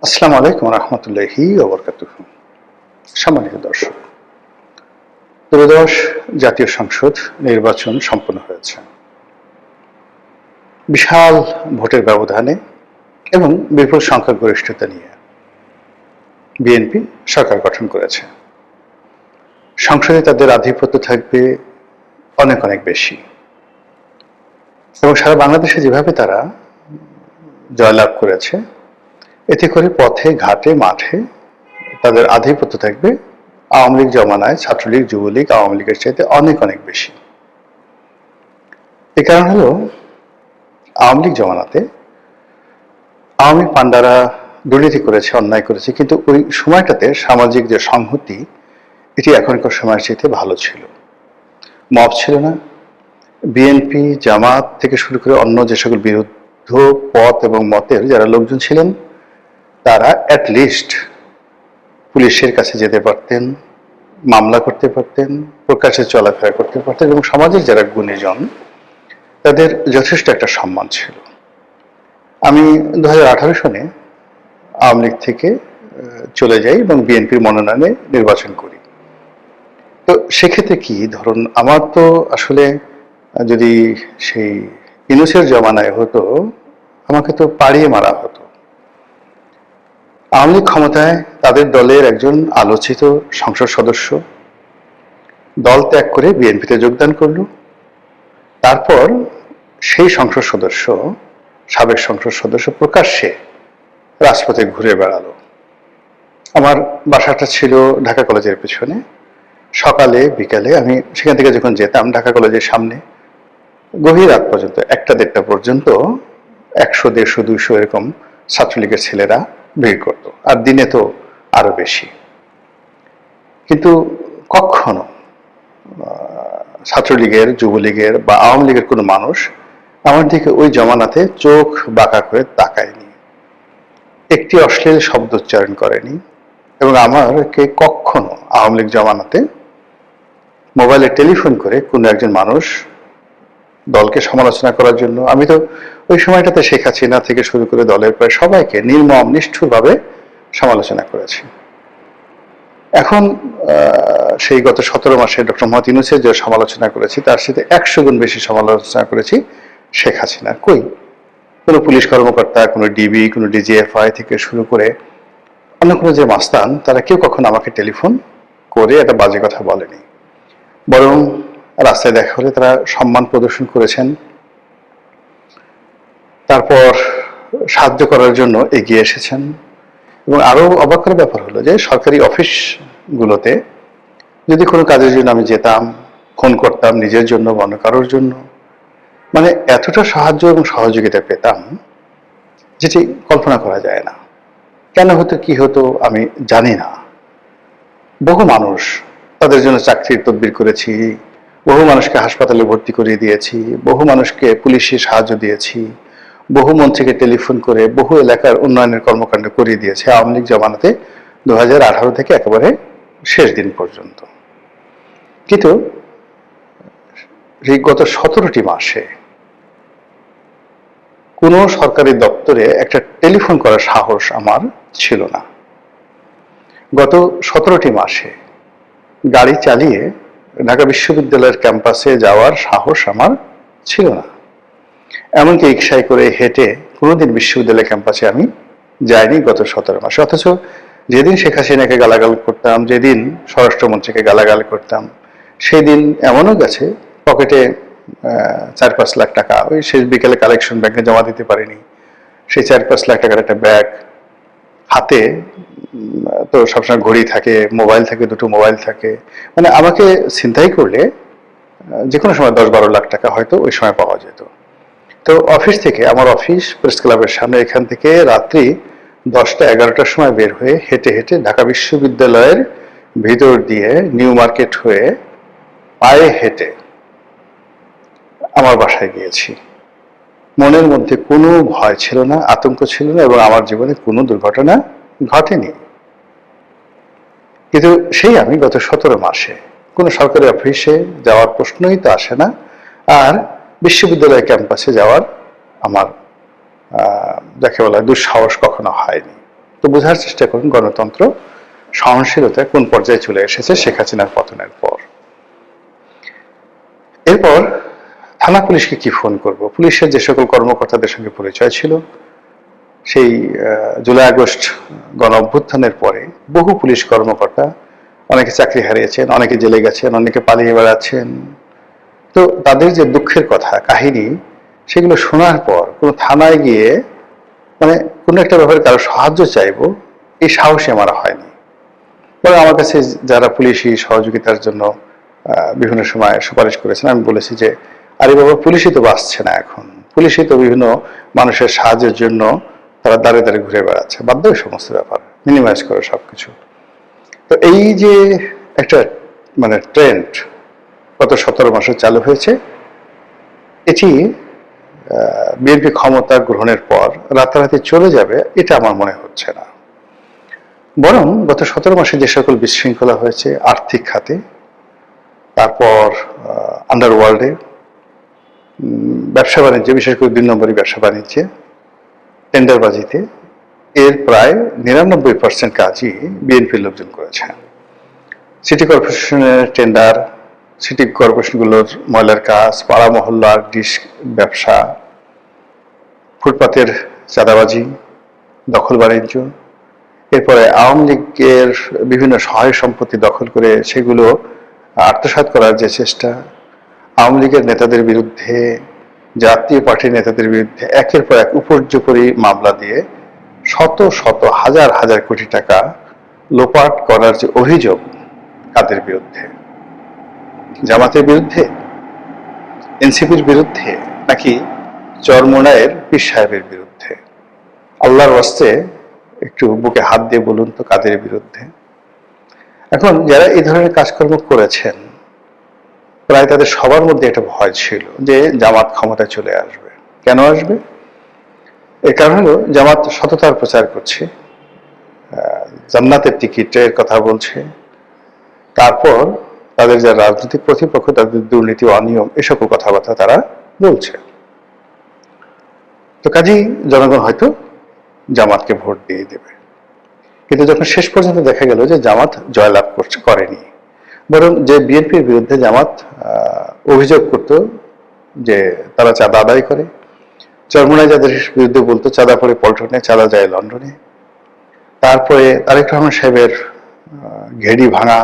আসসালামু আলাইকুম রহমতুল্লাহি ওবরকাতুহু। সম্মানিত দর্শক, ত্রয়োদশ জাতীয় সংসদ নির্বাচন সম্পন্ন হয়েছে বিশাল ভোটের ব্যবধানে এবং বিপুল সংখ্যাগরিষ্ঠতা নিয়ে বিএনপি সরকার গঠন করেছে। সংসদে তাদের আধিপত্য থাকবে অনেক অনেক বেশি এবং সারা বাংলাদেশে যেভাবে তারা জয়লাভ করেছে, এতে করে পথে ঘাটে মাঠে তাদের আধিপত্য থাকবে আওয়ামী লীগ জমানায় ছাত্রলীগ, যুবলীগ, আওয়ামী লীগের চাইতে অনেক অনেক বেশি। এ কারণ হলো, আওয়ামী লীগ জমানাতে আওয়ামী পান্ডারা দুর্নীতি করেছে, অন্যায় করেছে, কিন্তু ওই সময়টাতে সামাজিক যে সংহতি, এটি এখনকার সময়ের চাইতে ভালো ছিল। মব ছিল না। বিএনপি, জামাত থেকে শুরু করে অন্য যে সকল বিরুদ্ধ পথ এবং মতের যারা লোকজন ছিলেন, তারা অ্যাটলিস্ট পুলিশের কাছে যেতে পারতেন, মামলা করতে পারতেন, প্রকাশ্যে চলাফেরা করতে পারতেন এবং সমাজের যারা গুণীজন, তাদের যথেষ্ট একটা সম্মান ছিল। আমি 2018 সনে আওয়ামী লীগ থেকে চলে যাই এবং বিএনপির মনোনয়নে নির্বাচন করি। তো সেক্ষেত্রে কি ধরুন, আমার তো আসলে যদি সেই ইউনূসের জমানায় হতো, আমাকে তো পাড়িয়ে মারা হতো। আওয়ামী লীগ ক্ষমতায় তাদের দলের একজন আলোচিত সংসদ সদস্য দল ত্যাগ করে বিএনপিতে যোগদান করল। তারপর সেই সংসদ সদস্য, সাবেক সংসদ সদস্য, প্রকাশ্যে রাজপথে ঘুরে বেড়ালো। আমার বাসাটা ছিল ঢাকা কলেজের পেছনে। সকালে বিকালে আমি সেখান থেকে যখন যেতাম ঢাকা কলেজের সামনে, গভীর রাত পর্যন্ত, 1টা-1:30 পর্যন্ত 100, 150, 200 এরকম ছাত্রলীগের ছেলেরা ভিড় করত, আর দিনে তো আরো বেশি। কিন্তু কখনো ছাত্রলীগের, যুবলীগের বা আওয়ামী লীগের কোনো মানুষ আমার দিকে ওই জমানাতে চোখ বাঁকা করে তাকায়নি, একটি অশ্লীল শব্দ উচ্চারণ করেনি এবং আমাকে কখনো আওয়ামী লীগ জমানাতে মোবাইলে টেলিফোন করে কোনো একজন মানুষ দলকে সমালোচনা করার জন্য, আমি তো ওই সময়টাতে শেখ হাসিনা থেকে শুরু করে দলের প্রায় সবাইকে নির্মম নিষ্ঠুরভাবে সমালোচনা করেছি। এখন সেই গত 17 মাসে ডক্টর মোহাম্মদ ইউনূসের যে সমালোচনা করেছি, তার সাথে 100 গুণ বেশি সমালোচনা করেছি শেখ হাসিনা। কই কোনো পুলিশ কর্মকর্তা, কোনো ডিবি, কোনো ডিজিএফআই থেকে শুরু করে অন্য কোনো যে মাস্তান, তারা কেউ কখনো আমাকে টেলিফোন করে একটা বাজে কথা বলেনি। বরং রাস্তায় দেখা হলে তারা সম্মান প্রদর্শন করেছেন, তারপর সাহায্য করার জন্য এগিয়ে এসেছেন। এবং আরো অবাক করার ব্যাপার হলো যে সরকারি অফিসগুলোতে যদি কোনো কাজের জন্য আমি যেতাম, ফোন করতাম নিজের জন্য বা অন্য কারোর জন্য, মানে এতটা সাহায্য এবং সহযোগিতা পেতাম যেটি কল্পনা করা যায় না। কেন হতো, কি হতো আমি জানি না। বহু মানুষ, তাদের জন্য চাকরির তদবির করেছি, বহু মানুষকে হাসপাতালে ভর্তি করিয়ে দিয়েছি, বহু মানুষকে পুলিশি সাহায্য দিয়েছি, বহু মন্ত্রীকে টেলিফোন করে বহু এলাকার উন্নয়নের কর্মকাণ্ড করিয়ে দিয়েছে আওয়ামী লীগ জমানাতে 2018 থেকে একেবারে শেষ দিন পর্যন্ত। কিন্তু গত 17টি মাসে কোনো সরকারি দপ্তরে একটা টেলিফোন করার সাহস আমার ছিল না। গত 17টি মাসে গাড়ি চালিয়ে ঢাকা বিশ্ববিদ্যালয়ের ক্যাম্পাসে যাওয়ার সাহস আমার ছিল না। এমনকি রিকশায় করে হেঁটে কোনোদিন বিশ্ববিদ্যালয় ক্যাম্পাসে আমি যাইনি গত 17 মাসে। অথচ যেদিন শেখ হাসিনাকে গালাগাল করতাম, যেদিন স্বরাষ্ট্রমন্ত্রীকে গালাগাল করতাম, সেই দিন এমনও গেছে পকেটে 4-5 লাখ টাকা ওই শেষ বিকেলে কালেকশন ব্যাংকে জমা দিতে পারিনি। সেই 4-5 লাখ টাকার একটা ব্যাগ হাতে, তো সবসময় ঘড়ি থাকে, মোবাইল থাকে, 2টো মোবাইল থাকে, মানে আমাকে ছিনতাই করলে যে কোনো সময় 10-12 লাখ টাকা হয়তো ওই সময় পাওয়া যেত। তো অফিস থেকে, আমার অফিস প্রেস ক্লাবের সামনে, এখান থেকে রাত্রি 10টা-11টার সময় বের হয়ে হেঁটে হেঁটে ঢাকা বিশ্ববিদ্যালয়ের ভিতর দিয়ে নিউ মার্কেট হয়ে পায়ে হেঁটে আমার বাসায় গিয়েছি। মনের মধ্যে কোনো ভয় ছিল না, আতঙ্ক ছিল না এবং আমার জীবনে কোনো দুর্ঘটনা ঘটেনি। কিন্তু সেই আমি গত 17 মাসে কোনো সরকারি অফিসে যাওয়ার প্রশ্নই তো আসে না, আর বিশ্ববিদ্যালয় ক্যাম্পাসে যাওয়ার আমার যাকে বলা দুঃসাহস কখনো হয়নি। তো বোঝার চেষ্টা করুন গণতন্ত্র সহনশীলতা কোন পর্যায়ে চলে এসেছে শেখ হাসিনার পতনের পর। এরপর থানা পুলিশকে কি ফোন করব, পুলিশের যে সকল কর্মকর্তাদের সঙ্গে পরিচয় ছিল, সেই জুলাই আগস্ট গণ অভ্যুত্থানের পরে বহু পুলিশ কর্মকর্তা, অনেকে চাকরি হারিয়েছেন, অনেকে জেলে গেছেন, অনেকে পালিয়ে বেড়াচ্ছেন। তো তাদের যে দুঃখের কথা কাহিনী, সেগুলো শোনার পর কোনো থানায় গিয়ে মানে কোনো একটা ব্যাপারে কারো সাহায্য চাইবো, এই সাহসই আমার হয়নি। পরে আমার কাছে যারা পুলিশি সহযোগিতার জন্য বিভিন্ন সময় সুপারিশ করেছেন, আমি বলেছি যে আরে বাবা, পুলিশই তো বাঁচছে না এখন, পুলিশই তো বিভিন্ন মানুষের সাহায্যের জন্য তারা দাঁড়ে দাঁড়িয়ে ঘুরে বেড়াচ্ছে, বাধ্য ওই সমস্ত ব্যাপার মিনিমাইজ করে সবকিছু। তো এই যে একটা মানে ট্রেন্ড গত 17 মাসে চালু হয়েছে, এটি বিএনপি ক্ষমতা গ্রহণের পর রাতারাতি চলে যাবে এটা আমার মনে হচ্ছে না। বরং গত 17 মাসে যে সকল বিশৃঙ্খলা হয়েছে আর্থিক খাতে, তারপর আন্ডারওয়ার্ল্ডে, ব্যবসা বাণিজ্যে, বিশেষ করে 2 নম্বরই ব্যবসা বাণিজ্যে, টেন্ডারবাজিতে, এর প্রায় 99% কাজই বিএনপির লোকজন করেছেন। সিটি কর্পোরেশনের টেন্ডার, সিটি কর্পোরেশনগুলোর ময়লার কাজ, পাড়া মহল্লার ডিশ ব্যবসা, ফুটপাতের চাঁদাবাজি, দখল বাণিজ্য, এরপরে আওয়ামী লীগের বিভিন্ন সহায় সম্পত্তি দখল করে সেগুলো আত্মসাৎ করার যে চেষ্টা, আওয়ামী লীগের নেতাদের বিরুদ্ধে, জাতীয় পার্টির নেতাদের বিরুদ্ধে একের পর এক উপর্যুপরি মামলা দিয়ে শত শত হাজার হাজার কোটি টাকা লোপাট করার যে অভিযোগ, কাদের বিরুদ্ধে? জামাতের বিরুদ্ধে, এনসিপির বিরুদ্ধে, নাকি চরমোনাইয়ের পীর সাহেবের বিরুদ্ধে? আল্লাহর ওয়াস্তে একটু বুকে হাত দিয়ে বলুন তো কাদের বিরুদ্ধে? এখন যারা এই ধরনের কাজকর্ম করেছেন, প্রায় তাদের সবার মধ্যে একটা ভয় ছিল যে জামাত ক্ষমতায় চলে আসবে। কেন আসবে? এর কারণ হলো জামাত সততার প্রচার করছে, জান্নাতের টিকিটের কথা বলছে, তারপর তাদের যারা রাজনৈতিক প্রতিপক্ষ তাদের দুর্নীতি, অনিয়ম, এসব কথাবার্তা তারা বলছে। তো কাজেই জনগণ হয়তো জামাতকে ভোট দিয়ে দেবে। কিন্তু যখন শেষ পর্যন্ত দেখা গেল যে জামাত জয়লাভ করেনি, বরং যে বিএনপির বিরুদ্ধে জামাত অভিযোগ করত যে তারা চাঁদা আদায় করে, চরমোনাই যাদের বিরুদ্ধে বলতো চাঁদা পড়ে পল্টনে, চাঁদা যায় লন্ডনে, তারপরে তারেক রহমান সাহেবের ঘেড়ি ভাঙা,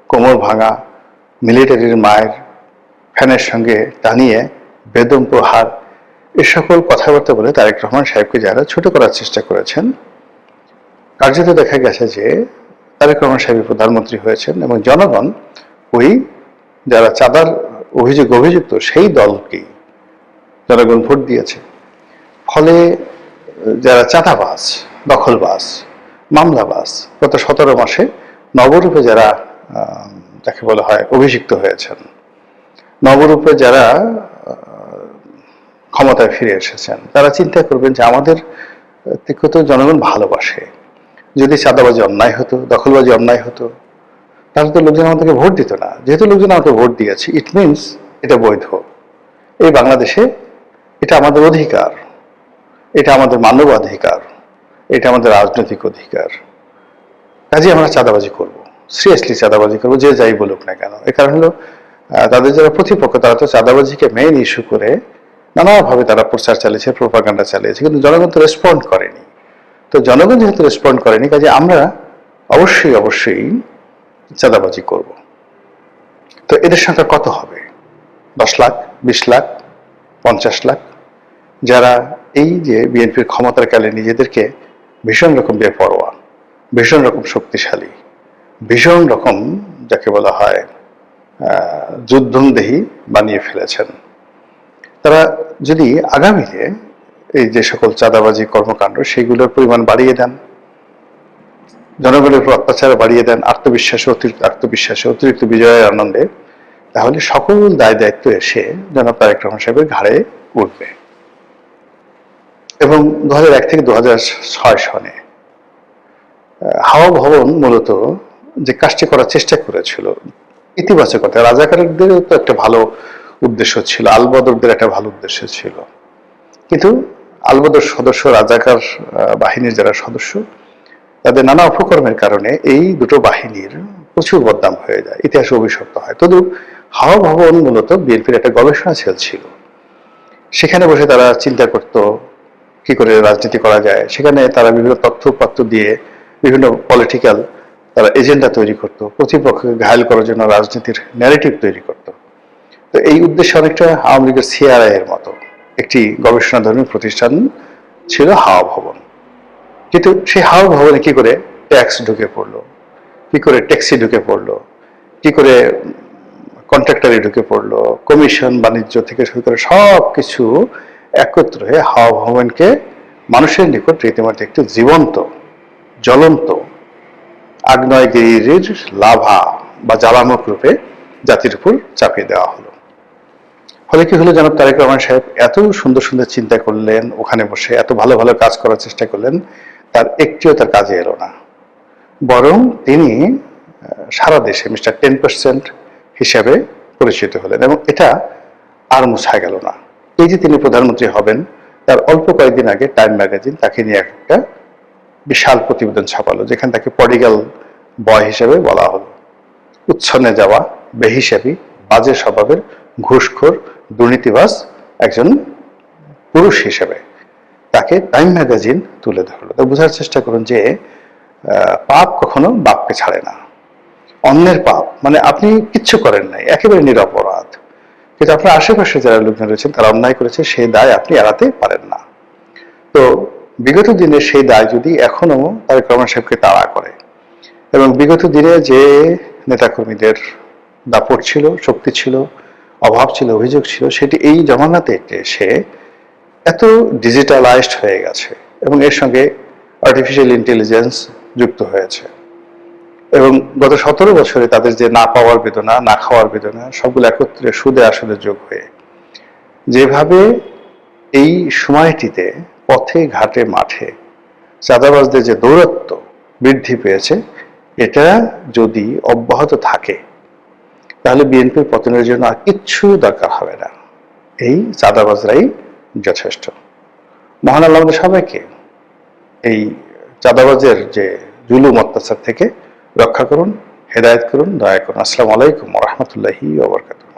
কোমর ভাঙা, মিলিটারির মায়ের ফ্যানের সঙ্গে টানিয়ে বেদম প্রহার, এ সকল কথাবার্তা বলে তারেক রহমান সাহেবকে যারা ছোট করার চেষ্টা করেছেন, কার্যত দেখা গেছে যে তারেক রহমান সাহেব প্রধানমন্ত্রী হয়েছেন এবং জনগণ ওই যারা চাঁদার অভিযুক্ত সেই দলকেই জনগণ ভোট দিয়েছে। ফলে যারা চাঁদাবাজ, দখলবাজ, মামলাবাজ, গত 17 মাসে নবরূপে যারা যাকে বলা হয় অভিষিক্ত হয়েছেন, নবরূপে যারা ক্ষমতায় ফিরে এসেছেন, তারা চিন্তা করবেন যে আমাদের তো জনগণ ভালোবাসে। যদি চাঁদাবাজি অন্যায় হতো, দখলবাজি অন্যায় হতো, তাহলে তো লোকজন আমাদেরকে ভোট দিত না। যেহেতু লোকজন আমাদের ভোট দিয়েছে, ইট মিনস এটা বৈধ। এই বাংলাদেশে এটা আমাদের অধিকার, এটা আমাদের মানবাধিকার, এটা আমাদের রাজনৈতিক অধিকার। কাজে আমরা চাঁদাবাজি করব, সিরিয়াসলি চাঁদাবাজি করবো, যে যাই বলুক না কেন। এ কারণ হলো তাদের যারা প্রতিপক্ষ তারা তো চাঁদাবাজিকে মেইন ইস্যু করে নানাভাবে তারা প্রচার চালিয়েছে, প্রোপাগান্ডা চালিয়েছে, কিন্তু জনগণ তো রেসপন্ড করেনি। তো জনগণ যেহেতু রেসপন্ড করেনি, কাজে আমরা অবশ্যই চাঁদাবাজি করব। তো এদের সংখ্যা কত হবে? 10 লাখ, 20 লাখ, 50 লাখ, যারা এই যে বিএনপির ক্ষমতার কালে নিজেদেরকে ভীষণ রকম বেপরোয়া, ভীষণ রকম শক্তিশালী, ভীষণ রকম যাকে বলা হয় যুদ্ধংদেহী বানিয়ে ফেলেছেন। তারা যদি আগামীতে এই যে সকল চাঁদাবাজি কর্মকাণ্ড সেগুলোর পরিমাণ বাড়িয়ে দেন, জনগণের উপর অত্যাচার বাড়িয়ে দেন, আত্মবিশ্বাসে অতিরিক্ত বিজয়ের আনন্দে, তাহলে সকল দায় দায়িত্ব এসে জনাব তারেক রহমান সাহেবের ঘাড়ে উঠবে। এবং 2001 থেকে 2006 সনে হাওয়া ভবন মূলত যে কাজটি করার চেষ্টা করেছিল ইতিবাচকতা, রাজাকারদেরও তো একটা ভালো উদ্দেশ্য ছিল, আলবদরদের একটা ভালো উদ্দেশ্য ছিল, কিন্তু আলবদর সদস্য, রাজাকার বাহিনীর যারা সদস্য, তাদের নানা অপকর্মের কারণে এই দুটো বাহিনীর প্রচুর বদনাম হয়ে যায়, ইতিহাসে অভিশপ্ত হয়। তদু হাওয়া ভবন মূলত বিএনপির একটা গবেষণা সেল ছিল। সেখানে বসে তারা চিন্তা করত কি করে রাজনীতি করা যায়। সেখানে তারা বিভিন্ন তথ্যপত্র দিয়ে বিভিন্ন পলিটিক্যাল তারা এজেন্ডা তৈরি করত, প্রতিপক্ষকে ঘায়েল করার জন্য রাজনীতির ন্যারেটিভ তৈরি করত। তো এই উদ্দেশ্যে অনেকটা আওয়ামী লীগের সিআরআই এর মতো একটি গবেষণাধর্মী প্রতিষ্ঠান ছিল হাওয়া ভবন। কিন্তু সেই হাওয়া ভবনে কি করে ট্যাক্স ঢুকে পড়লো, কি করে ট্যাক্সি ঢুকে পড়লো, কি করে কন্ট্রাক্টারি ঢুকে পড়লো, কমিশন বাণিজ্য থেকে শুরু করে সব কিছু একত্র হয়ে হাওয়া ভবনকে মানুষের নিকট রীতিমতো একটি জীবন্ত জ্বলন্ত আগ্নেয়গিরির লাভা বা জ্বালামুখ রূপে জাতির উপর চাপিয়ে দেওয়া হলো। ফলে কি হলো, জনাব তারেক রহমান সাহেব এত সুন্দর সুন্দর চিন্তা করলেন, ওখানে বসে এত ভালো ভালো কাজ করার চেষ্টা করলেন, তার একটিও তার কাজে এলো না। বরং তিনি সারা দেশে মিস্টার 10% হিসাবে পরিচিত হলেন, এবং এটা আর মুছা গেল না। এই যে তিনি প্রধানমন্ত্রী হবেন, তার অল্প কয়েকদিন আগে টাইম ম্যাগাজিন তাকে নিয়ে একটা বিশাল প্রতিবেদন ছাপালো, যেখানে তাকে প্রডিগাল বয় হিসেবে বলা হলো। উচ্ছন্নে যাওয়া, বেহিসাবি, বাজে স্বভাবের, ঘুষখোর, দুর্নীতিবাজ একজন পুরুষ হিসেবে তাকে টাইম ম্যাগাজিন তুলে ধরলো। তো বোঝার চেষ্টা করুন যে পাপ কখনো বাপকে ছাড়ে না। অন্যের পাপ মানে আপনি কিচ্ছু করেন নাই, একেবারে নিরপরাধ, কিন্তু আপনার আশেপাশে যারা লোকজন রয়েছেন তারা অন্যায় করেছে, সেই দায় আপনি এড়াতে পারেন না। তো বিগত দিনে সেই দায় যদি এখনো তারেক রহমান সাহেবকে তাড়া করে, এবং বিগত দিনে যে নেতাকর্মীদের দাপট ছিল, শক্তি ছিল, অভাব ছিল, অভিযোগ ছিল, সেটি এই জমানাতে এসে এত ডিজিটালাইজড হয়ে গেছে, এবং এর সঙ্গে আর্টিফিশিয়াল ইন্টেলিজেন্স যুক্ত হয়েছে, এবং গত 17 বছরে তাদের যে না পাওয়ার বেদনা, না খাওয়ার বেদনা, সবগুলো একত্রে সুদে আসলে যোগ হয়ে যেভাবে এই সময়টিতে পথে ঘাটে মাঠে চাঁদাবাজদের যে দৌরত্ব বৃদ্ধি পেয়েছে, এটা যদি অব্যাহত থাকে তাহলে বিএনপির পতনের জন্য আর কিচ্ছু দরকার হবে না, এই চাঁদাবাজরাই যথেষ্ট। মহান আল্লাহ আমাদের সবাইকে এই চাঁদাবাজের যে জুলুম অত্যাচার থেকে রক্ষা করুন, হেদায়েত করুন, দয়া করুন। আসসালামু আলাইকুম ওয়া রাহমাতুল্লাহি ওয়া বারাকাতুহু।